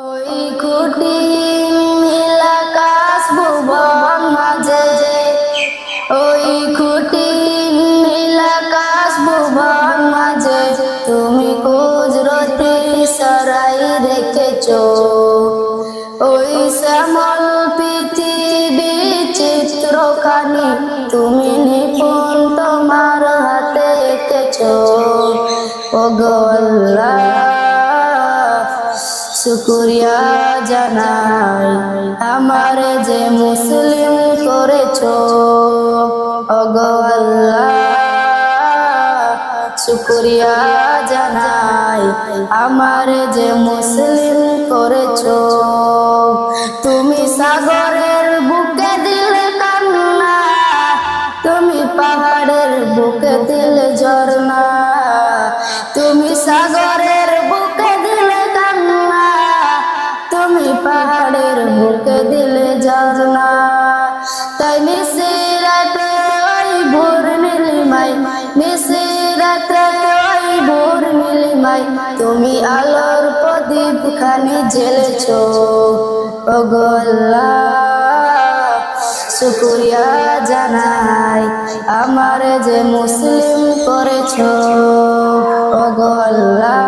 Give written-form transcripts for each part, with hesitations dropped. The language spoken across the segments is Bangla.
ওই কঠিন নীলাকাশ ভুবন মাঝে, ওই কঠিন নীলাকাশ ভুবন মাঝে তুমি কুদরতি সরাই রেখেছো। ওই শ্যামল পৃথিবী চিত্রখানি তুমি নিপুণ তোমার হাতে এঁকেছো। ওগো আল্লাহ শুকরিয়া জানাই আমার যে মুসলিম করেছো। ওগো আল্লাহ শুকরিয়া জানাই আমার যে মুসলিম করেছো। তুমি সাগরের বুকে দিলে কান্না, তুমি পাহাড়ের বুকে দিলে ঝর্ণা, তুমি সাগরের বুকে দিলে কান্না, তুমি পাহাড়ের বুকে দিলে ঝর্ণা। তাই নিশিরাতে ওই ভোর নীলিমায়, নিশিরাতে ওই ভোর নীলিমায় তুমি আলোর প্রদীপ খানি জ্বেলেছো। ওগো আল্লাহ শুকরিয়া জানাই আমার যে মুসলিম করেছো। ওগো আল্লাহ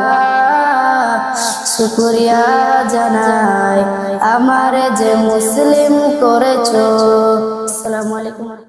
শুকরিয়া জানাই আমার যে মুসলিম করেছো। আসসালামু আলাইকুম।